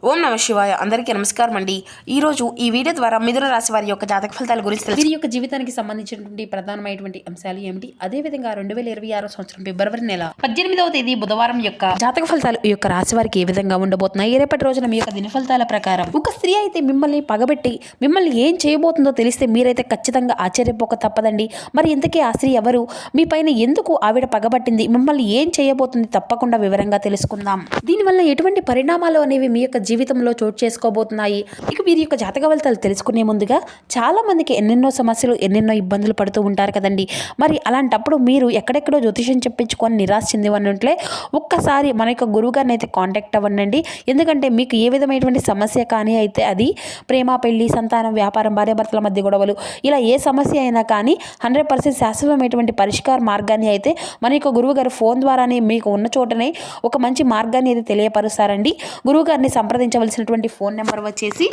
ఓం నమ శివాయ. అందరికీ నమస్కారం అండి. ఈరోజు ఈ వీడియో ద్వారా మిథున రాశి వారి యొక్క జాతక ఫలితాల గురించి వీరి యొక్క జీవితానికి సంబంధించినటువంటి ప్రధానమైనటువంటి అంశాలు ఏమిటి, అదేవిధంగా 2026 సంవత్సరం ఫిబ్రవరి నెల 18వ తేదీ బుధవారం యొక్క జాతక ఫలితాలు ఈ యొక్క రాశి వారికి ఏ విధంగా ఉండబోతున్నాయి, రేపటి రోజున మీ యొక్క దిన ఫలితాల ప్రకారం ఒక స్త్రీ అయితే మిమ్మల్ని పగబెట్టి మిమ్మల్ని ఏం చేయబోతుందో తెలిస్తే మీరైతే ఖచ్చితంగా ఆశ్చర్యపోక తప్పదండి. మరి ఇంతకీ ఆ స్త్రీ ఎవరు, మీ పైన ఎందుకు ఆవిడ పగబట్టింది, మిమ్మల్ని ఏం చేయబోతుంది, తప్పకుండా వివరంగా తెలుసుకుందాం. దీనివల్ల ఎటువంటి పరిణామాలు అనేవి మీ యొక్క జీవితంలో చోటు చేసుకోబోతున్నాయి. ఇక వీరి యొక్క జాతక ఫలితాలు తెలుసుకునే ముందుగా చాలా మందికి ఎన్నెన్నో సమస్యలు ఎన్నెన్నో ఇబ్బందులు పడుతూ ఉంటారు కదండి. మరి అలాంటప్పుడు మీరు ఎక్కడెక్కడో జ్యోతిషం చెప్పించుకొని నిరాశ చెందివన్నట్లే ఒక్కసారి మన యొక్క గురువు గారిని అయితే కాంటాక్ట్ అవ్వండి. ఎందుకంటే మీకు ఏ విధమైనటువంటి సమస్య కానీ అయితే అది ప్రేమ, పెళ్లి, సంతానం, వ్యాపారం, భార్యాభర్తల మధ్య గొడవలు, ఇలా ఏ సమస్య అయినా కానీ 100% శాశ్వతమైనటువంటి పరిష్కార మార్గాన్ని అయితే మన యొక్క గురువు గారు ఫోన్ ద్వారానే మీకు ఉన్న చోటనే ఒక మంచి మార్గాన్ని అయితే తెలియపరుస్తారండి. గురువు గారిని సంప్రదించవలసినటువంటి ఫోన్ నెంబర్ వచ్చేసి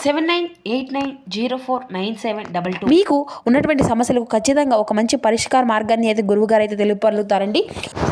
7989049722. మీకు ఉన్నటువంటి సమస్యలకు ఖచ్చితంగా ఒక మంచి పరిష్కార మార్గాన్ని అయితే గురువు గారు అయితే తెలియపరుతారండి.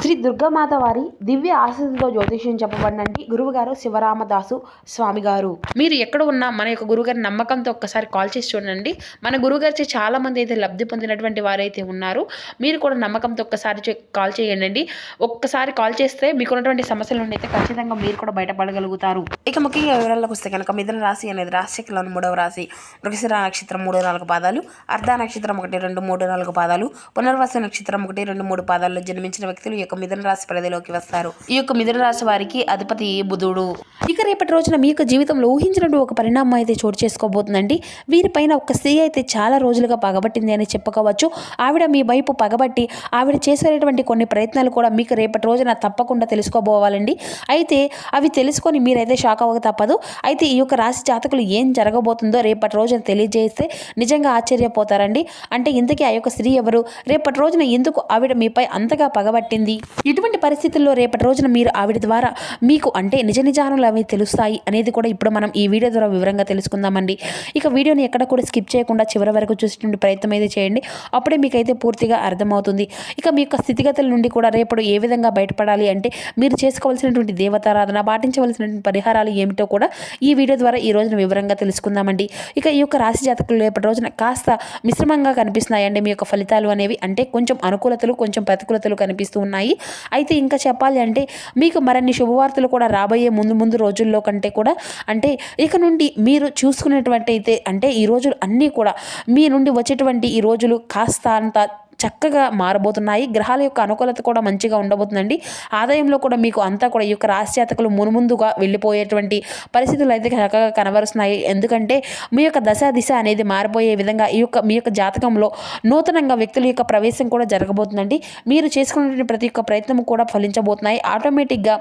శ్రీ దుర్గామాత వారి దివ్య ఆశీస్సులతో జ్యోతిష్యం చెప్పబడినండి గురువు గారు శివరామదాసు స్వామి గారు. మీరు ఎక్కడ ఉన్నా మన యొక్క గురువు గారి నమ్మకంతో ఒక్కసారి కాల్ చేసి చూడండి. మన గురువు గారి చాలా మంది అయితే లబ్ధి పొందినటువంటి వారైతే ఉన్నారు. మీరు కూడా నమ్మకంతో ఒక్కసారి కాల్ చేయండి. ఒక్కసారి కాల్ చేస్తే మీకున్నటువంటి సమస్యల నుండి అయితే ఖచ్చితంగా మీరు కూడా బయటపడగలుగుతారు. ఇక ముఖ్యంగా వివరాలకు వస్తే కనుక మిథున రాశి అనేది రాశిలోని 3వ రాశి. మృగశిర నక్షత్రం 3-4 పాదాలు, అర్ధ నక్షత్రం 1-2-3-4 పాదాలు, పునర్వస నక్షత్రం 1-2-3 పాదాల్లో జన్మించిన వ్యక్తులు ఈ యొక్క మిథున రాశి పరిధిలోకి వస్తారు. ఈ యొక్క మిథున రాశి వారికి అధిపతి బుధుడు. ఇక రేపటి రోజున మీ యొక్క జీవితంలో ఊహించినట్టు ఒక పరిణామం అయితే చోటు చేసుకోబోతుందండి. వీరిపైన ఒక స్త్రీ అయితే చాలా రోజులుగా పగబట్టింది అని చెప్పుకోవచ్చు. ఆవిడ మీ వైపు పగబట్టి ఆవిడ చేసేటువంటి కొన్ని ప్రయత్నాలు కూడా మీకు రేపటి రోజున తప్పకుండా తెలుసుకోబోవాలండి. అయితే అవి తెలుసుకొని మీరైతే షాక్ అవ్వక తప్పదు. అయితే ఈ యొక్క రాశి జాతకులు ఏం జరగబోతుందో రేపటి రోజున తెలియజేస్తే నిజంగా ఆశ్చర్యపోతారండి. అంటే ఇంతకీ ఆ యొక్క స్త్రీ ఎవరు, రేపటి రోజున ఎందుకు ఆవిడ మీపై అంతగా పగబట్టింది, ఎటువంటి పరిస్థితుల్లో రేపటి రోజున మీరు ఆవిడ ద్వారా మీకు అంటే నిజ నిజానులు అవి తెలుస్తాయి అనేది కూడా ఇప్పుడు మనం ఈ వీడియో ద్వారా వివరంగా తెలుసుకుందామండి. ఇక వీడియోని ఎక్కడ కూడా స్కిప్ చేయకుండా చివరి వరకు చూసేటువంటి ప్రయత్నం అయితే చేయండి. అప్పుడే మీకైతే పూర్తిగా అర్థమవుతుంది. ఇక మీ యొక్క స్థితిగతుల నుండి కూడా రేపటి ఏ విధంగా బయటపడాలి అంటే మీరు చేసుకోవాల్సినటువంటి దేవతారాధన, పాటించవలసినటువంటి పరిహారాలు ఏమిటో కూడా ఈ వీడియో ద్వారా ఈ రోజున వివరంగా తెలుసుకుందామండి. ఇక ఈ యొక్క రాశి జాతకులు రేపటి రోజున కాస్త మిశ్రమంగా కనిపిస్తున్నాయండి మీ యొక్క ఫలితాలు అనేవి. అంటే కొంచెం అనుకూలతలు కొంచెం ప్రతికూలతలు కనిపిస్తూ ఉన్నాయి. అయితే ఇంకా చెప్పాలి అంటే మీకు మరిన్ని శుభవార్తలు కూడా రాబోయే ముందు రోజుల్లో కంటే కూడా అంటే ఇక నుండి మీరు చూసుకునేటువంటి అయితే అంటే ఈ రోజులు అన్నీ కూడా మీ నుండి వచ్చేటువంటి ఈ రోజులు కాస్త అంత చక్కగా మారబోతున్నాయి. గ్రహాల యొక్క అనుకూలత కూడా మంచిగా ఉండబోతుందండి. ఆదాయంలో కూడా మీకు అంతా కూడా ఈ యొక్క రాశి జాతకులు మునుముందుగా వెళ్ళిపోయేటువంటి పరిస్థితులు అయితే చక్కగా కనబరుస్తున్నాయి. ఎందుకంటే మీ యొక్క దిశ అనేది మారిపోయే విధంగా మీ యొక్క జాతకంలో నూతనంగా వ్యక్తుల యొక్క ప్రవేశం కూడా జరగబోతుందండి. మీరు చేసుకునే ప్రతి ఒక్క ప్రయత్నం కూడా ఫలించబోతున్నాయి. ఆటోమేటిక్గా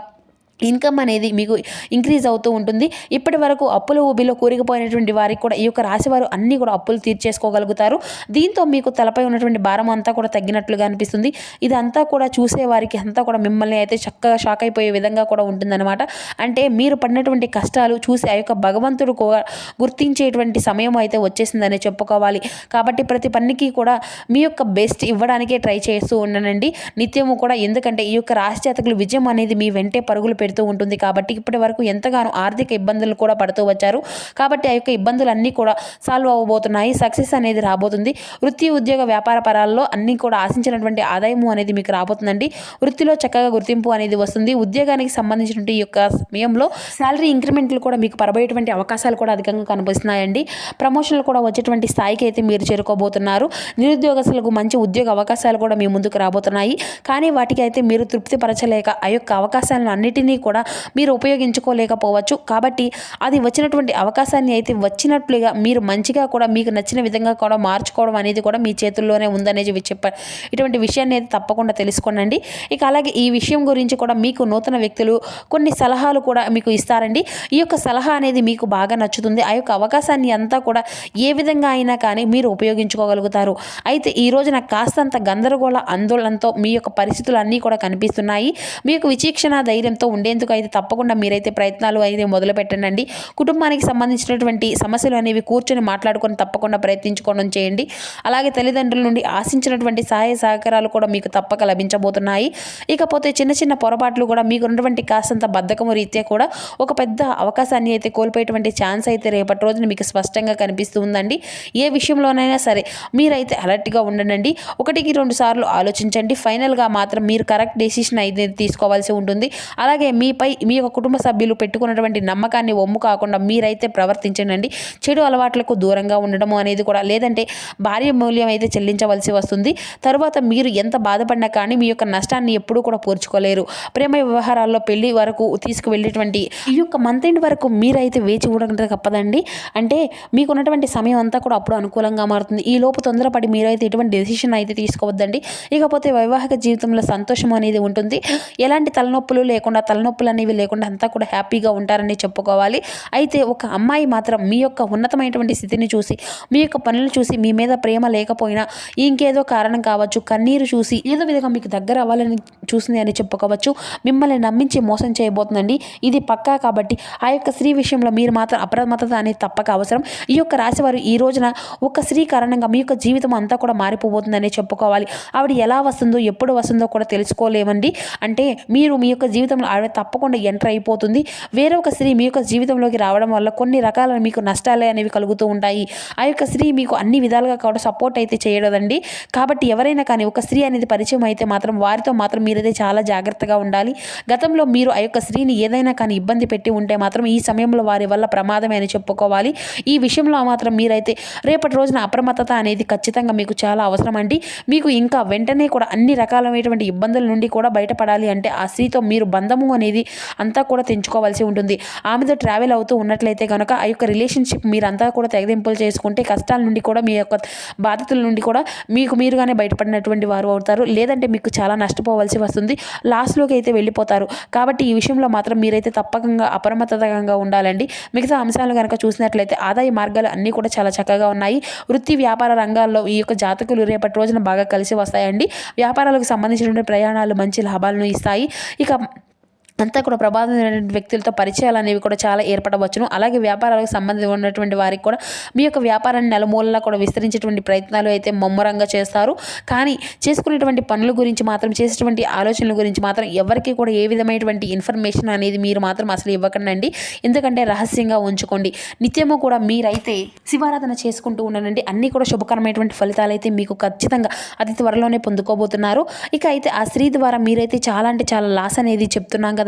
ఇన్కమ్ అనేది మీకు ఇంక్రీజ్ అవుతూ ఉంటుంది. ఇప్పటి వరకు అప్పుల ఊబిలో కూరుకుపోయినటువంటి వారికి కూడా ఈ యొక్క రాశి వారు అన్నీ కూడా అప్పులు తీర్చేసుకోగలుగుతారు. దీంతో మీకు తలపై ఉన్నటువంటి భారం అంతా కూడా తగ్గినట్లుగా అనిపిస్తుంది. ఇదంతా కూడా చూసే వారికి అంతా కూడా మిమ్మల్ని అయితే చక్కగా షాక్ అయిపోయే విధంగా కూడా ఉంటుందన్నమాట. అంటే మీరు పడినటువంటి కష్టాలు చూసి ఆ యొక్క భగవంతుడు గుర్తించేటువంటి సమయం అయితే వచ్చేసిందని చెప్పుకోవాలి. కాబట్టి ప్రతి పనికి కూడా మీ యొక్క బెస్ట్ ఇవ్వడానికే ట్రై చేస్తూ ఉండనండి నిత్యము కూడా. ఎందుకంటే ఈ యొక్క రాశి జాతకులు విజయం అనేది మీ వెంటే పరుగులు పెడుతూ ఉంటుంది. కాబట్టి ఇప్పటి వరకు ఎంతగానో ఆర్థిక ఇబ్బందులు కూడా పడుతూ వచ్చారు. కాబట్టి ఆ యొక్క ఇబ్బందులన్నీ కూడా సాల్వ్ అవ్వబోతున్నాయి. సక్సెస్ అనేది రాబోతుంది. వృత్తి, ఉద్యోగ, వ్యాపార పరాల్లో అన్నీ కూడా ఆశించినటువంటి ఆదాయము అనేది మీకు రాబోతుందండి. వృత్తిలో చక్కగా గుర్తింపు అనేది వస్తుంది. ఉద్యోగానికి సంబంధించినటువంటి ఈ యొక్క సమయంలో శాలరీ ఇంక్రిమెంట్లు కూడా మీకు పడబోయేటువంటి అవకాశాలు కూడా అధికంగా కనిపిస్తున్నాయండి. ప్రమోషన్లు కూడా వచ్చేటువంటి స్థాయికి అయితే మీరు చేరుకోబోతున్నారు. నిరుద్యోగస్తులకు మంచి ఉద్యోగ అవకాశాలు కూడా మీ ముందుకు రాబోతున్నాయి. కానీ వాటికి అయితే మీరు తృప్తిపరచలేక ఆ యొక్క అవకాశాలను అన్నిటినీ కూడా మీరు ఉపయోగించుకోలేకపోవచ్చు. కాబట్టి అది వచ్చినటువంటి అవకాశాన్ని అయితే వచ్చినట్లుగా మీరు మంచిగా కూడా మీకు నచ్చిన విధంగా కూడా మార్చుకోవడం అనేది కూడా మీ చేతుల్లోనే ఉందనేది ఇటువంటి విషయాన్ని అయితే తప్పకుండా తెలుసుకోండి. ఇక అలాగే ఈ విషయం గురించి కూడా మీకు నూతన వ్యక్తులు కొన్ని సలహాలు కూడా మీకు ఇస్తారండి. ఈ యొక్క సలహా అనేది మీకు బాగా నచ్చుతుంది. ఆ యొక్క అవకాశాన్ని అంతా కూడా ఏ విధంగా అయినా కానీ మీరు ఉపయోగించుకోగలుగుతారు. అయితే ఈ రోజున కాస్తంత గందరగోళ ఆందోళనతో మీ యొక్క పరిస్థితులు అన్నీ కూడా కనిపిస్తున్నాయి. మీ యొక్క విచక్షణ ధైర్యంతో ఉండే ఉండేందుకు అయితే తప్పకుండా మీరైతే ప్రయత్నాలు అయితే మొదలు పెట్టండి. కుటుంబానికి సంబంధించినటువంటి సమస్యలు అనేవి కూర్చొని మాట్లాడుకొని తప్పకుండా ప్రయత్నించుకోవడం చేయండి. అలాగే తల్లిదండ్రుల నుండి ఆశించినటువంటి సహాయ సహకారాలు కూడా మీకు తప్పక లభించబోతున్నాయి. ఇకపోతే చిన్న చిన్న పొరపాట్లు కూడా మీకు ఉన్నటువంటి కాస్తంత బద్ధకము రీత్యా కూడా ఒక పెద్ద అవకాశాన్ని అయితే కోల్పోయేటువంటి ఛాన్స్ అయితే రేపటి రోజున మీకు స్పష్టంగా కనిపిస్తూ ఉందండి. ఏ విషయంలోనైనా సరే మీరైతే అలర్ట్గా ఉండండి. 1-2 సార్లు ఆలోచించండి. ఫైనల్గా మాత్రం మీరు కరెక్ట్ డెసిషన్ అయితే తీసుకోవాల్సి ఉంటుంది. అలాగే మీపై మీ యొక్క కుటుంబ సభ్యులు పెట్టుకున్నటువంటి నమ్మకాన్ని ఒమ్ము కాకుండా మీరైతే ప్రవర్తించండి. చెడు అలవాట్లకు దూరంగా ఉండడము అనేది కూడా, లేదంటే భారీ మూల్యం అయితే చెల్లించవలసి వస్తుంది. తరువాత మీరు ఎంత బాధపడినా కానీ మీ యొక్క నష్టాన్ని ఎప్పుడూ కూడా పూడ్చుకోలేరు. ప్రేమ వ్యవహారాల్లో పెళ్లి వరకు తీసుకువెళ్ళేటువంటి ఈ యొక్క మంత్ ఎండ్ వరకు మీరైతే వేచి ఉండడం తప్పదండి. అంటే మీకున్నటువంటి సమయం అంతా కూడా అప్పుడు అనుకూలంగా మారుతుంది. ఈ లోపు తొందరపడి మీరైతే ఎటువంటి డెసిషన్ అయితే తీసుకోవద్దండి. ఇకపోతే వైవాహిక జీవితంలో సంతోషం అనేది ఉంటుంది. ఎలాంటి తలనొప్పులు అనేవి లేకుండా అంతా కూడా హ్యాపీగా ఉంటారని చెప్పుకోవాలి. అయితే ఒక అమ్మాయి మాత్రం మీ యొక్క ఉన్నతమైనటువంటి స్థితిని చూసి, మీ యొక్క పనులు చూసి, మీ మీద ప్రేమ లేకపోయినా ఇంకేదో కారణం కావచ్చు, కన్నీరు చూసి ఏదో విధంగా మీకు దగ్గర అవ్వాలని చూసింది అని చెప్పుకోవచ్చు. మిమ్మల్ని నమ్మించి మోసం చేయబోతుందండి. ఇది పక్కా. కాబట్టి ఆ యొక్క స్త్రీ విషయంలో మీరు మాత్రం అప్రమత్తత అనేది తప్పక అవసరం. ఈ యొక్క రాశివారు ఈ రోజున ఒక స్త్రీ కారణంగా మీ యొక్క జీవితం అంతా కూడా మారిపోబోతుందని చెప్పుకోవాలి. ఆవిడ ఎలా వస్తుందో ఎప్పుడు వస్తుందో కూడా తెలుసుకోలేమండి. అంటే మీరు మీ యొక్క జీవితంలో ఆవిడ తప్పకుండా ఎంటర్ అయిపోతుంది. వేరొక స్త్రీ మీ యొక్క జీవితంలోకి రావడం వల్ల కొన్ని రకాల మీకు నష్టాలే అనేవి కలుగుతూ ఉంటాయి. ఆ యొక్క స్త్రీ మీకు అన్ని విధాలుగా కూడా సపోర్ట్ అయితే చేయలేదండి. కాబట్టి ఎవరైనా కానీ ఒక స్త్రీ అనేది పరిచయం అయితే మాత్రం వారితో మాత్రం మీరైతే చాలా జాగ్రత్తగా ఉండాలి. గతంలో మీరు ఆ యొక్క స్త్రీని ఏదైనా కానీ ఇబ్బంది పెట్టి ఉంటే మాత్రం ఈ సమయంలో వారి వల్ల ప్రమాదమే అని చెప్పుకోవాలి. ఈ విషయంలో మాత్రం మీరైతే రేపటి రోజున అప్రమత్తత అనేది ఖచ్చితంగా మీకు చాలా అవసరం అండి. మీకు ఇంకా వెంటనే కూడా అన్ని రకాలైనటువంటి ఇబ్బందుల నుండి కూడా బయటపడాలి అంటే ఆ స్త్రీతో మీరు బంధము అనేది అంతా కూడా తెంచుకోవాల్సి ఉంటుంది. ఆమెతో ట్రావెల్ అవుతూ ఉన్నట్లయితే కనుక ఆ యొక్క రిలేషన్షిప్ మీరంతా కూడా తెగదింపులు చేసుకుంటే కష్టాల నుండి కూడా మీ యొక్క బాధితుల నుండి కూడా మీరుగానే బయటపడినటువంటి వారు అవుతారు. లేదంటే మీకు చాలా నష్టపోవాల్సి వస్తుంది. లాస్ట్లోకి అయితే వెళ్ళిపోతారు. కాబట్టి ఈ విషయంలో మాత్రం మీరైతే తప్పకుండా అప్రమత్తతంగా ఉండాలండి. మిగతా అంశాలు కనుక చూసినట్లయితే ఆదాయ మార్గాలు అన్నీ కూడా చాలా చక్కగా ఉన్నాయి. వృత్తి వ్యాపార రంగాల్లో ఈ యొక్క జాతకులు రేపటి రోజున బాగా కలిసి వస్తాయండి. వ్యాపారాలకు సంబంధించిన ప్రయాణాలు మంచి లాభాలను ఇస్తాయి. ఇక అంతా కూడా ప్రభావితమైనటువంటి వ్యక్తులతో పరిచయాలు అనేవి కూడా చాలా ఏర్పడవచ్చును. అలాగే వ్యాపారాలకు సంబంధించి ఉన్నటువంటి వారికి కూడా మీ యొక్క వ్యాపారాన్ని నలుమూలలా కూడా విస్తరించేటువంటి ప్రయత్నాలు అయితే ముమ్మరంగా చేస్తారు. కానీ చేసుకునేటువంటి పనుల గురించి మాత్రం, చేసేటువంటి ఆలోచనల గురించి మాత్రం ఎవరికి కూడా ఏ విధమైనటువంటి ఇన్ఫర్మేషన్ అనేది మీరు మాత్రం అసలు ఇవ్వకండి. ఎందుకంటే రహస్యంగా ఉంచుకోండి. నిత్యము కూడా మీరైతే శివారాధన చేసుకుంటూ ఉండండి. అన్నీ కూడా శుభకరమైనటువంటి ఫలితాలు అయితే మీకు ఖచ్చితంగా అతి త్వరలోనే పొందుకోబోతున్నారు. ఇక అయితే ఆ స్త్రీ ద్వారా మీరైతే చాలా అంటే చాలా లాస్ అనేది చెప్తున్నాం కదండి.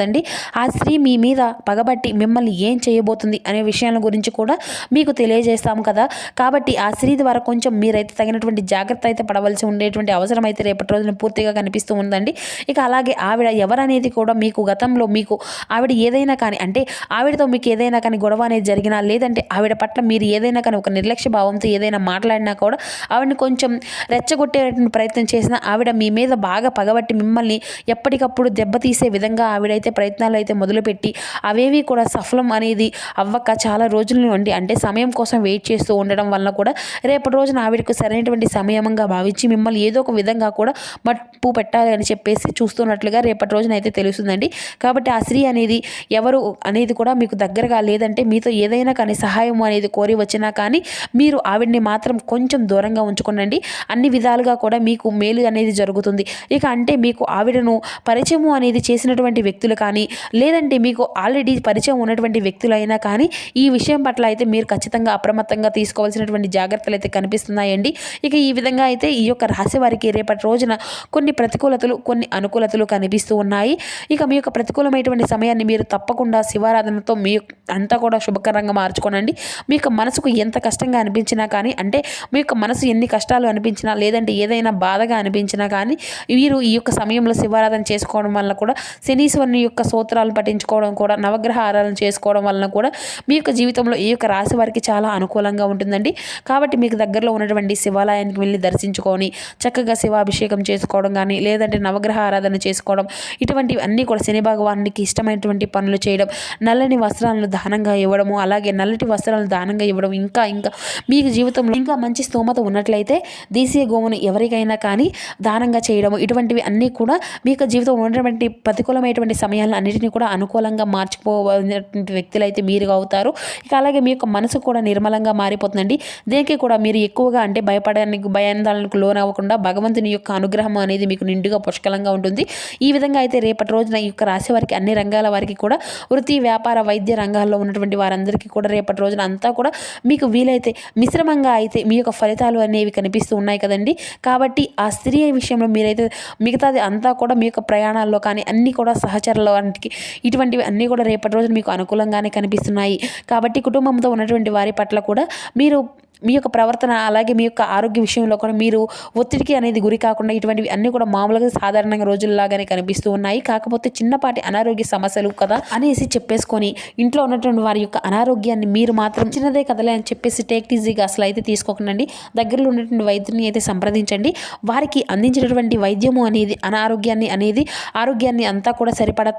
ఆ స్త్రీ మీ మీద పగబట్టి మిమ్మల్ని ఏం చేయబోతుంది అనే విషయాల గురించి కూడా మీకు తెలియజేస్తాము కదా. కాబట్టి ఆ స్త్రీ ద్వారా కొంచెం మీరైతే తగినటువంటి జాగ్రత్త అయితే పడవలసి ఉండేటువంటి అవసరం అయితే రేపటి రోజున పూర్తిగా కనిపిస్తూ ఉందండి. ఇక అలాగే ఆవిడ ఎవరనేది కూడా మీకు గతంలో మీకు ఆవిడ ఏదైనా కానీ, అంటే ఆవిడతో మీకు ఏదైనా కానీ గొడవ అనేది జరిగినా, లేదంటే ఆవిడ పట్ల మీరు ఏదైనా కానీ ఒక నిర్లక్ష్య భావంతో ఏదైనా మాట్లాడినా కూడా ఆవిడని కొంచెం రెచ్చగొట్టేటువంటి ప్రయత్నం చేసినా ఆవిడ మీ మీద బాగా పగబట్టి మిమ్మల్ని ఎప్పటికప్పుడు దెబ్బతీసే విధంగా ఆవిడైతే ప్రయత్నాలు అయితే మొదలుపెట్టి అవేవి కూడా సఫలం అనేది అవ్వక చాలా రోజుల నుండి, అంటే సమయం కోసం వెయిట్ చేస్తూ ఉండడం వల్ల కూడా రేపటి రోజున ఆవిడకు సరైనటువంటి సమయంగా భావించి మిమ్మల్ని ఏదో ఒక విధంగా కూడా మట్టు పెట్టాలి అని చెప్పేసి చూస్తున్నట్లుగా రేపటి రోజున అయితే తెలుస్తుందండి. కాబట్టి ఆ స్త్రీ అనేది ఎవరు అనేది కూడా మీకు దగ్గరగా, లేదంటే మీతో ఏదైనా కానీ సహాయం అనేది కోరి వచ్చినా కానీ మీరు ఆవిడ్ని మాత్రం కొంచెం దూరంగా ఉంచుకోండి. అన్ని విధాలుగా కూడా మీకు మేలు అనేది జరుగుతుంది. ఇక అంటే మీకు ఆవిడను పరిచయం అనేది చేసినటువంటి వ్యక్తులు కానీ, లేదంటే మీకు ఆల్రెడీ పరిచయం ఉన్నటువంటి వ్యక్తులైనా కానీ ఈ విషయం పట్ల అయితే మీరు ఖచ్చితంగా అప్రమత్తంగా తీసుకోవాల్సినటువంటి జాగ్రత్తలు అయితే కనిపిస్తున్నాయండి. ఇక ఈ విధంగా అయితే ఈ యొక్క రాశి వారికి రేపటి రోజున కొన్ని ప్రతికూలతలు, కొన్ని అనుకూలతలు కనిపిస్తూ ఉన్నాయి. ఇక మీ యొక్క ప్రతికూలమైనటువంటి సమయాన్ని మీరు తప్పకుండా శివారాధనతో మీ అంతా కూడా శుభకరంగా మార్చుకోనండి. మీ యొక్క మనసుకు ఎంత కష్టంగా అనిపించినా కానీ, అంటే మీ యొక్క మనసు ఎన్ని కష్టాలు అనిపించినా, లేదంటే ఏదైనా బాధగా అనిపించినా కానీ వీరు ఈ యొక్క సమయంలో శివారాధన చేసుకోవడం వల్ల కూడా, శనీశ్వరుని యొక్క స్తోత్రాలు పఠించుకోవడం కూడా, నవగ్రహ ఆరాధన చేసుకోవడం వలన కూడా మీ యొక్క జీవితంలో ఈ యొక్క రాశి వారికి చాలా అనుకూలంగా ఉంటుందండి. కాబట్టి మీకు దగ్గరలో ఉన్నటువంటి శివాలయానికి వెళ్ళి దర్శించుకొని చక్కగా శివాభిషేకం చేసుకోవడం కానీ, లేదంటే నవగ్రహ ఆరాధన చేసుకోవడం, ఇటువంటివి అన్నీ కూడా శని భగవానునికి ఇష్టమైనటువంటి పనులు చేయడం, నల్లని వస్త్రాలను దానంగా ఇవ్వడము, అలాగే నల్లటి వస్త్రాలను దానంగా ఇవ్వడం, ఇంకా మీకు జీవితంలో ఇంకా మంచి స్తోమత ఉన్నట్లయితే దేశీయ గోవును ఎవరికైనా కానీ దానంగా చేయడము, ఇటువంటివి అన్నీ కూడా మీ యొక్క జీవితంలో ఉన్నటువంటి ప్రతికూలమైనటువంటి సమయాలను అన్నిటినీ కూడా అనుకూలంగా మార్చుకోవాల్సినటువంటి వ్యక్తులు అయితే మీరు అవుతారు. ఇక అలాగే మీ యొక్క మనసు కూడా నిర్మలంగా మారిపోతుందండి. దేనికి కూడా మీరు ఎక్కువగా అంటే భయాందోళనకు లోనవ్వకుండా భగవంతుని యొక్క అనుగ్రహం అనేది మీకు నిండుగా పుష్కలంగా ఉంటుంది. ఈ విధంగా అయితే రేపటి రోజున ఈ యొక్క రాశి వారికి అన్ని రంగాల వారికి కూడా వృత్తి, వ్యాపార, వైద్య రంగాల్లో ఉన్నటువంటి వారందరికీ కూడా రేపటి రోజున అంతా కూడా మీకు వీలైతే మిశ్రమంగా అయితే మీ యొక్క ఫలితాలు అనేవి కనిపిస్తూ ఉన్నాయి కదండి. కాబట్టి ఆ స్త్రీ విషయంలో మీరైతే మిగతాది అంతా కూడా మీ యొక్క ప్రయాణాల్లో కానీ అన్నీ కూడా సహచరుల వంటికి ఇటువంటివి అన్నీ కూడా రేపటి రోజున మీకు అనుకూలంగానే కనిపిస్తున్నాయి. కాబట్టి కుటుంబంతో ఉన్నటువంటి వారి పట్ల కూడా మీరు మీ యొక్క ప్రవర్తన అలాగే మీ యొక్క ఆరోగ్య విషయంలో కూడా మీరు ఒత్తిడికి అనేది గురి కాకుండా ఇటువంటివి అన్నీ కూడా మామూలుగా సాధారణంగా రోజుల్లాగానే కనిపిస్తూ ఉన్నాయి. కాకపోతే చిన్నపాటి అనారోగ్య సమస్యలు కదా అనేసి చెప్పేసుకొని ఇంట్లో ఉన్నటువంటి వారి యొక్క అనారోగ్యాన్ని మీరు మాత్రం చిన్నదే కదలే అని చెప్పేసి టేక్ ఈజీగా అసలు అయితే తీసుకోకండి. దగ్గరలో ఉన్నటువంటి వైద్యుని అయితే సంప్రదించండి. వారికి అందించినటువంటి వైద్యము అనేది ఆరోగ్యాన్ని అంతా కూడా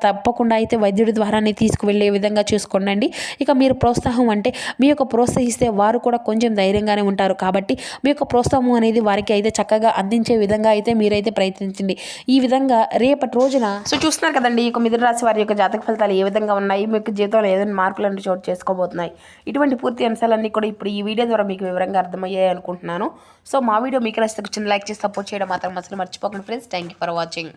తప్పకుండా అయితే వైద్యుడి ద్వారానే తీసుకువెళ్ళే విధంగా చూసుకోండి. ఇక మీరు ప్రోత్సాహం అంటే మీ యొక్క ప్రోత్సహిస్తే వారు కూడా కొంచెం ధైర్యంగానే ఉంటారు. కాబట్టి మీ యొక్క ప్రోత్సాహం అనేది వారికి అయితే చక్కగా అందించే విధంగా అయితే మీరైతే ప్రయత్నించండి. ఈ విధంగా రేపటి రోజున చూస్తున్నారు కదండి, ఈ యొక్క మిథున రాశి వారి యొక్క జాతక ఫలితాలు ఏ విధంగా ఉన్నాయి, మీకు జీవితంలో ఏదైనా మార్పులు అంటే చోటు చేసుకోబోతున్నాయి. ఇటువంటి పూర్తి అంశాలన్నీ కూడా ఇప్పుడు ఈ వీడియో ద్వారా మీకు వివరంగా అర్థమయ్యాయి అనుకుంటున్నాను. సో మా వీడియో మీకు నచ్చితే చిన్న లైక్ చేసి సపోర్ట్ చేయడం మాత్రం అసలు మర్చిపోకండి friends. Thank you for watching.